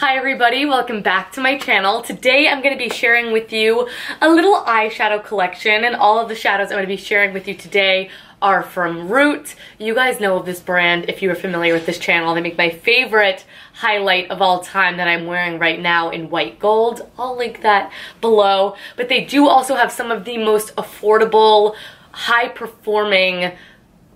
Hi everybody, welcome back to my channel. Today I'm going to be sharing with you a little eyeshadow collection, and all of the shadows I'm going to be sharing with you today are from Root. You guys know of this brand if you are familiar with this channel. They make my favorite highlight of all time that I'm wearing right now in white gold. I'll link that below. But they do also have some of the most affordable, high-performing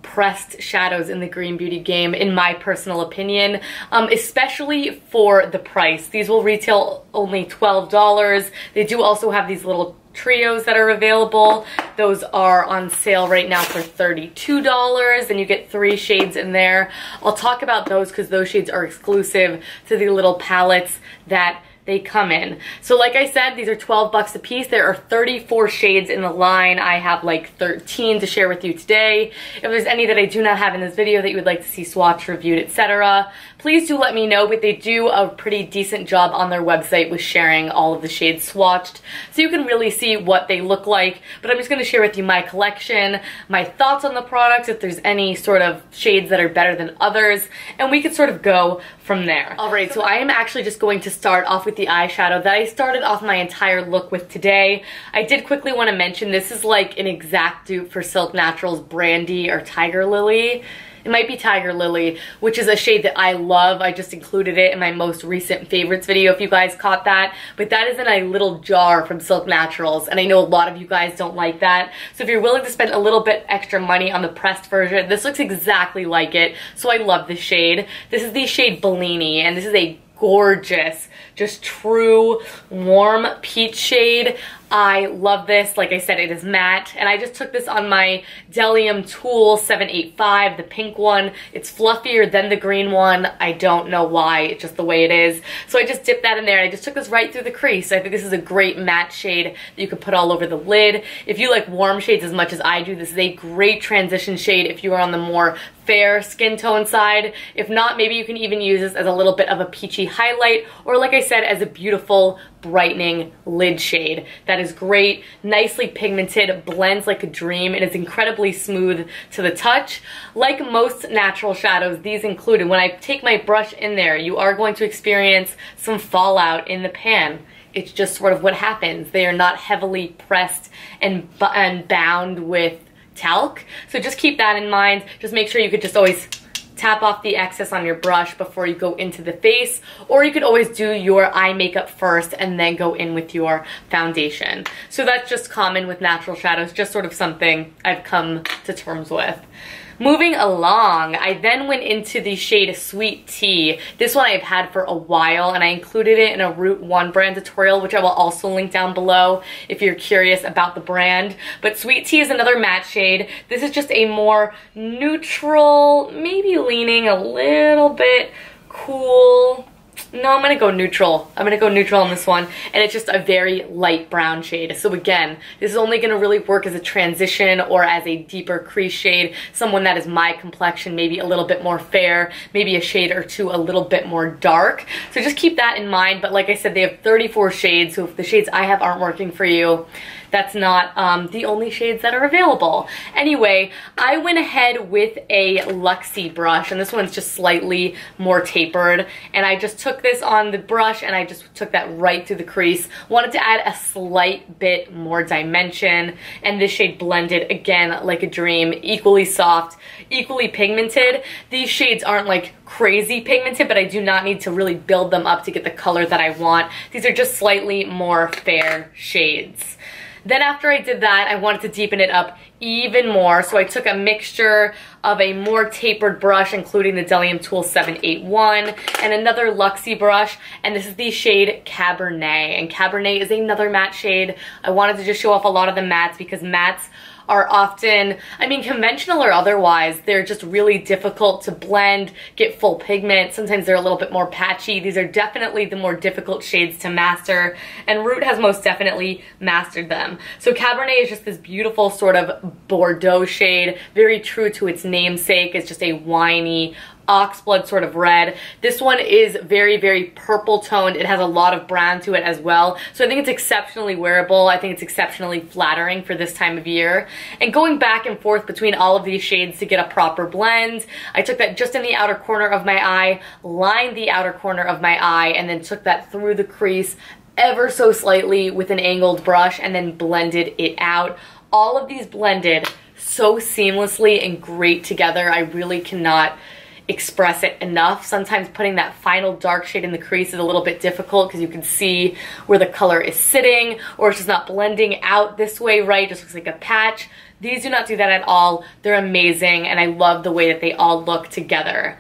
pressed shadows in the green beauty game, in my personal opinion, especially for the price. These will retail only $12. They do also have these little trios that are available. Those are on sale right now for $32, and you get 3 shades in there. I'll talk about those because those shades are exclusive to the little palettes that they come in. So like I said, these are 12 bucks a piece. There are 34 shades in the line. I have like 13 to share with you today. If there's any that I do not have in this video that you would like to see swatched, reviewed, etc., please do let me know, but they do a pretty decent job on their website with sharing all of the shades swatched, so you can really see what they look like. But I'm just going to share with you my collection, my thoughts on the products, if there's any sort of shades that are better than others, and we could sort of go from there. Alright, so I am actually just going to start off with the eyeshadow that I started off my entire look with today. I did quickly want to mention this is like an exact dupe for Silk Naturals Brandy or Tiger Lily. It might be Tiger Lily, which is a shade that I love. I just included it in my most recent favorites video if you guys caught that. But that is in a little jar from Silk Naturals, and I know a lot of you guys don't like that. So if you're willing to spend a little bit extra money on the pressed version, this looks exactly like it. So I love this shade. This is the shade Bellini, and this is a gorgeous, just true warm peach shade. I love this. Like I said, it is matte, and I just took this on my Delium Tool 785, the pink one. It's fluffier than the green one. I don't know why, it's just the way it is. So I just dipped that in there, and I just took this right through the crease. I think this is a great matte shade that you could put all over the lid. If you like warm shades as much as I do, this is a great transition shade if you are on the more fair skin tone side. If not, maybe you can even use this as a little bit of a peachy highlight, or like I said, as a beautiful brightening lid shade. That is great, nicely pigmented, blends like a dream, and is incredibly smooth to the touch. Like most natural shadows, these included, when I take my brush in there, you are going to experience some fallout in the pan. It's just sort of what happens. They are not heavily pressed and bound with talc, so just keep that in mind. Just make sure you could just always tap off the excess on your brush before you go into the face, or you could always do your eye makeup first and then go in with your foundation. So that's just common with natural shadows, just sort of something I've come to terms with. Moving along, I then went into the shade Sweet Tea. This one I've had for a while, and I included it in a Root 1 brand tutorial, which I will also link down below if you're curious about the brand. But Sweet Tea is another matte shade. This is just a more neutral, maybe leaning a little bit cool. No, I'm gonna go neutral. I'm gonna go neutral on this one, and it's just a very light brown shade. So again, this is only gonna really work as a transition or as a deeper crease shade. Someone that is my complexion, maybe a little bit more fair, maybe a shade or two a little bit more dark. So just keep that in mind. But like I said, they have 34 shades, so if the shades I have aren't working for you, that's not the only shades that are available. Anyway, I went ahead with a Luxie brush, and this one's just slightly more tapered, and I just took this on the brush and I just took that right through the crease. Wanted to add a slight bit more dimension, and this shade blended again like a dream, equally soft, equally pigmented. These shades aren't like crazy pigmented, but I do not need to really build them up to get the color that I want. These are just slightly more fair shades. Then after I did that, I wanted to deepen it up even more, so I took a mixture of a more tapered brush, including the Delium Tool 781, and another Luxie brush, and this is the shade Cabernet, and Cabernet is another matte shade. I wanted to just show off a lot of the mattes because mattes are often, I mean, conventional or otherwise, they're just really difficult to blend, get full pigment. Sometimes they're a little bit more patchy. These are definitely the more difficult shades to master, and Root has most definitely mastered them. So Cabernet is just this beautiful sort of Bordeaux shade, very true to its namesake. It's just a winey, oxblood sort of red. This one is very, very purple toned. It has a lot of brown to it as well. So I think it's exceptionally wearable. I think it's exceptionally flattering for this time of year. And going back and forth between all of these shades to get a proper blend, I took that just in the outer corner of my eye, lined the outer corner of my eye, and then took that through the crease ever so slightly with an angled brush and then blended it out. All of these blended so seamlessly and great together. I really cannot express it enough. Sometimes putting that final dark shade in the crease is a little bit difficult because you can see where the color is sitting, or it's just not blending out this way right. It just looks like a patch. These do not do that at all. They're amazing, and I love the way that they all look together.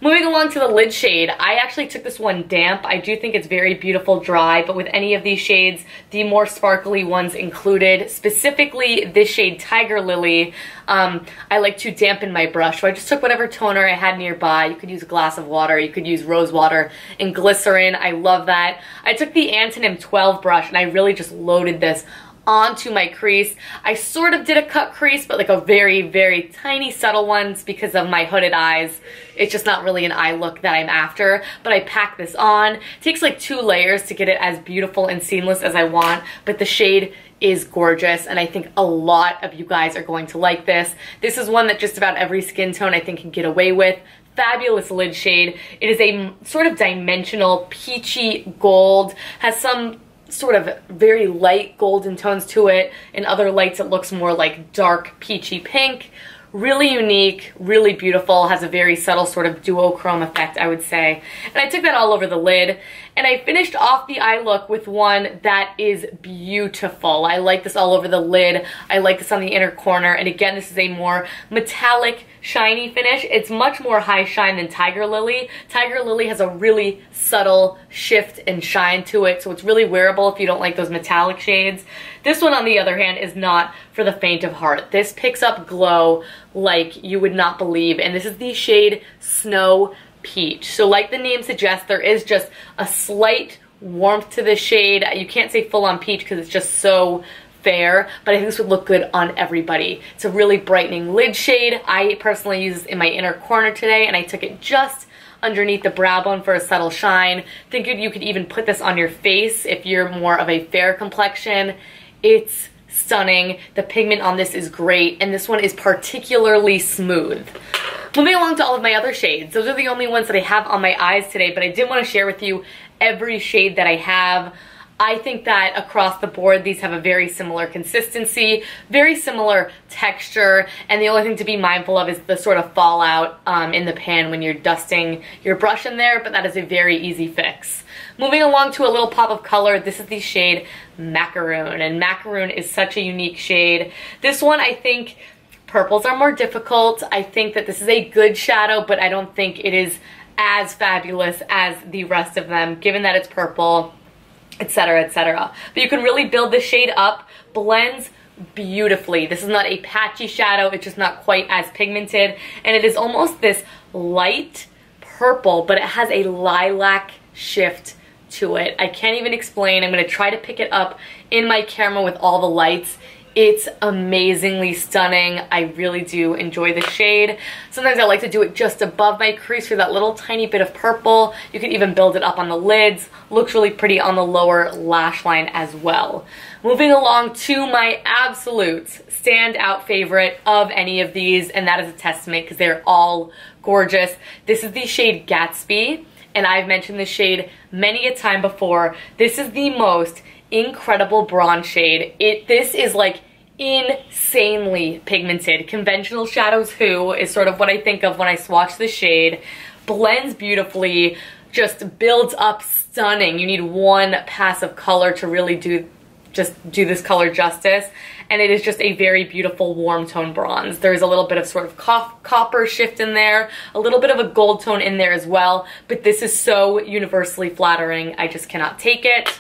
Moving along to the lid shade, I actually took this one damp. I do think it's very beautiful dry, but with any of these shades, the more sparkly ones included, specifically this shade Tiger Lily, I like to dampen my brush. So I just took whatever toner I had nearby. You could use a glass of water, you could use rose water and glycerin. I love that. I took the Antonym 12 brush and I really just loaded this onto my crease. I sort of did a cut crease, but like a very, very tiny subtle ones because of my hooded eyes. It's just not really an eye look that I'm after, but I packed this on. It takes like 2 layers to get it as beautiful and seamless as I want, but the shade is gorgeous, and I think a lot of you guys are going to like this. This is one that just about every skin tone I think can get away with. Fabulous lid shade. It is a sort of dimensional peachy gold, has some sort of very light golden tones to it. In other lights it looks more like dark peachy pink. Really unique, really beautiful, has a very subtle sort of duochrome effect, I would say. And I took that all over the lid, and I finished off the eye look with one that is beautiful. I like this all over the lid. I like this on the inner corner, and again, this is a more metallic, shiny finish. It's much more high shine than Tiger Lily. Tiger Lily has a really subtle shift and shine to it, so it's really wearable if you don't like those metallic shades. This one, on the other hand, is not for the faint of heart. This picks up glow like you would not believe, and this is the shade Snow Peach. So like the name suggests, there is just a slight warmth to this shade. You can't say full on peach because it's just so fair, but I think this would look good on everybody. It's a really brightening lid shade. I personally use this in my inner corner today, and I took it just underneath the brow bone for a subtle shine. Think you could even put this on your face if you're more of a fair complexion. It's stunning. The pigment on this is great, and this one is particularly smooth. Moving along to all of my other shades. Those are the only ones that I have on my eyes today, but I did want to share with you every shade that I have. I think that across the board, these have a very similar consistency, very similar texture, and the only thing to be mindful of is the sort of fallout in the pan when you're dusting your brush in there, but that is a very easy fix. Moving along to a little pop of color, this is the shade Macaroon, and Macaroon is such a unique shade. This one, I think, purples are more difficult. I think that this is a good shadow, but I don't think it is as fabulous as the rest of them, given that it's purple, etc., etc. But you can really build this shade up, blends beautifully. This is not a patchy shadow, it's just not quite as pigmented, and it is almost this light purple, but it has a lilac shift to it. I can't even explain. I'm going to try to pick it up in my camera with all the lights. It's amazingly stunning. I really do enjoy the shade. Sometimes I like to do it just above my crease for that little tiny bit of purple. You can even build it up on the lids. Looks really pretty on the lower lash line as well. Moving along to my absolute standout favorite of any of these, and that is a testament because they're all gorgeous. This is the shade Gatsby, and I've mentioned this shade many a time before. This is the most incredible bronze shade. This is like insanely pigmented. Conventional shadows who is sort of what I think of when I swatch the shade. Blends beautifully, just builds up stunning. You need one pass of color to really do this color justice, and it is just a very beautiful warm tone bronze. There's a little bit of sort of copper shift in there, a little bit of a gold tone in there as well, but this is so universally flattering, I just cannot take it.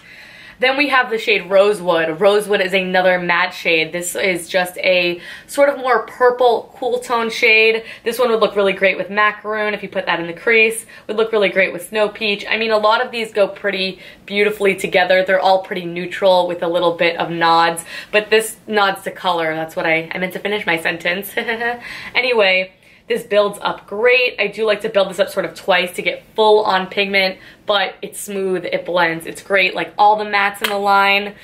Then we have the shade Rosewood. Rosewood is another matte shade. This is just a sort of more purple, cool tone shade. This one would look really great with Macaroon if you put that in the crease. Would look really great with Snow Peach. I mean, a lot of these go pretty beautifully together. They're all pretty neutral with a little bit of nods, but this nods to color. That's what I meant to finish my sentence. Anyway, This builds up great. I do like to build this up sort of twice to get full on pigment, but it's smooth, it blends, it's great, like all the mattes in the line.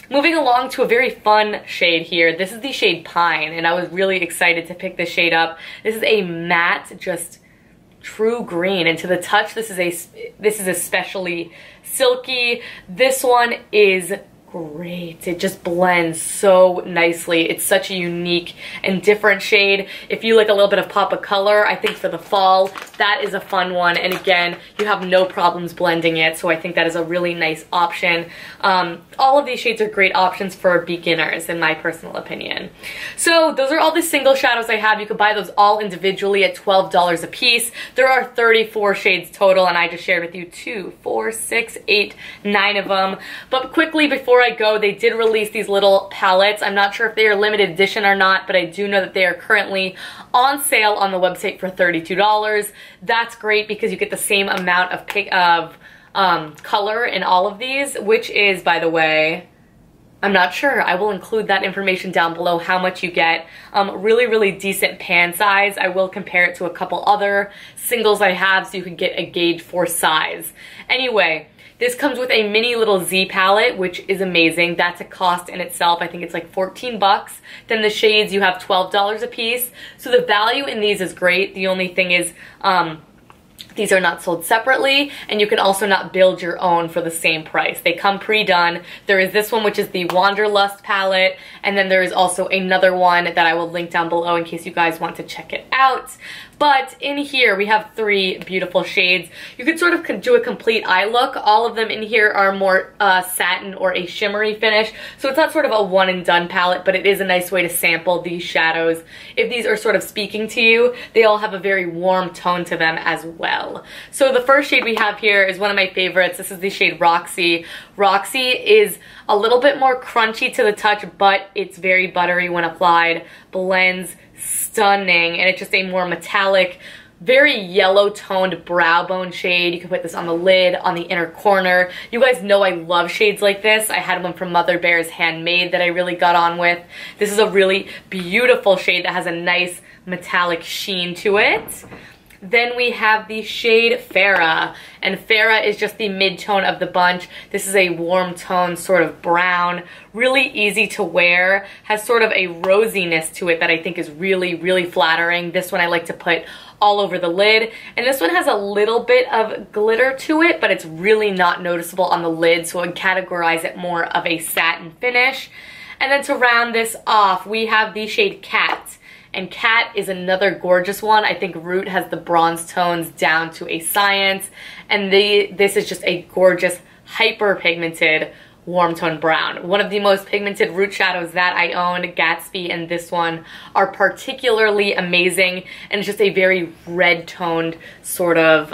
Moving along to a very fun shade here. This is the shade Pine, and I was really excited to pick this shade up. This is a matte, just true green, and to the touch, this is especially silky. This one is great. It just blends so nicely. It's such a unique and different shade. If you like a little bit of pop of color, I think for the fall, that is a fun one. And again, you have no problems blending it, so I think that is a really nice option. All of these shades are great options for beginners, in my personal opinion. So those are all the single shadows I have. You can buy those all individually at $12 a piece. There are 34 shades total, and I just shared with you 2, 4, 6, 8, 9 of them. But quickly, before I go, they did release these little palettes. I'm not sure if they are limited edition or not, but I do know that they are currently on sale on the website for $32. That's great because you get the same amount of color in all of these, which is, by the way, I'm not sure. I will include that information down below, how much you get. Really, really decent pan size. I will compare it to a couple other singles I have so you can get a gauge for size. Anyway, this comes with a mini little Z palette, which is amazing. That's a cost in itself. I think it's like 14 bucks. Then the shades, you have $12 a piece. So the value in these is great. The only thing is, these are not sold separately, and you can also not build your own for the same price. They come pre-done. There is this one, which is the Wanderlust palette, and then there is also another one that I will link down below in case you guys want to check it out. But in here, we have 3 beautiful shades. You could sort of do a complete eye look. All of them in here are more satin or a shimmery finish. So it's not sort of a one and done palette, but it is a nice way to sample these shadows. If these are sort of speaking to you, they all have a very warm tone to them as well. So the first shade we have here is one of my favorites. This is the shade Roxy. Roxy is a little bit more crunchy to the touch, but it's very buttery when applied. Blends stunning, and it's just a more metallic, very yellow toned brow bone shade. You can put this on the lid, on the inner corner. You guys know I love shades like this. I had one from Mother Bear's Handmade that I really got on with. This is a really beautiful shade that has a nice metallic sheen to it. Then we have the shade Farrah, and Farrah is just the mid-tone of the bunch. This is a warm tone, sort of brown, really easy to wear, has sort of a rosiness to it that I think is really, really flattering. This one I like to put all over the lid, and this one has a little bit of glitter to it, but it's really not noticeable on the lid, so I would categorize it more of a satin finish. And then to round this off, we have the shade Cat. And Cat is another gorgeous one. I think Root has the bronze tones down to a science. And this is just a gorgeous, hyper pigmented warm tone brown. One of the most pigmented Root shadows that I own, Gatsby and this one, are particularly amazing, and it's just a very red toned sort of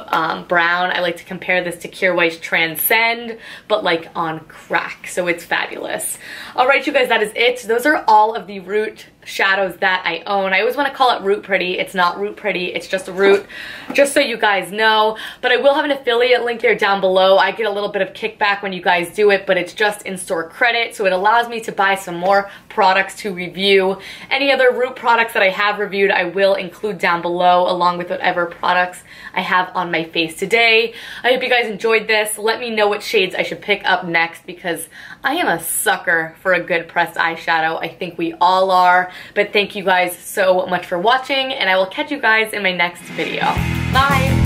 brown. I like to compare this to Kjaer's Transcend, but like on crack, so it's fabulous. All right, you guys, that is it. Those are all of the Root shadows that I own. I always want to call it Root Pretty. It's not Root Pretty, it's just Root, just so you guys know. But I will have an affiliate link there down below. I get a little bit of kickback when you guys do it, but it's just in-store credit, so it allows me to buy some more products to review. Any other Root products that I have reviewed, I will include down below, along with whatever products I have on my face today. I hope you guys enjoyed this. Let me know what shades I should pick up next, because I am a sucker for a good pressed eyeshadow. I think we all are. But thank you guys so much for watching, and I will catch you guys in my next video. Bye!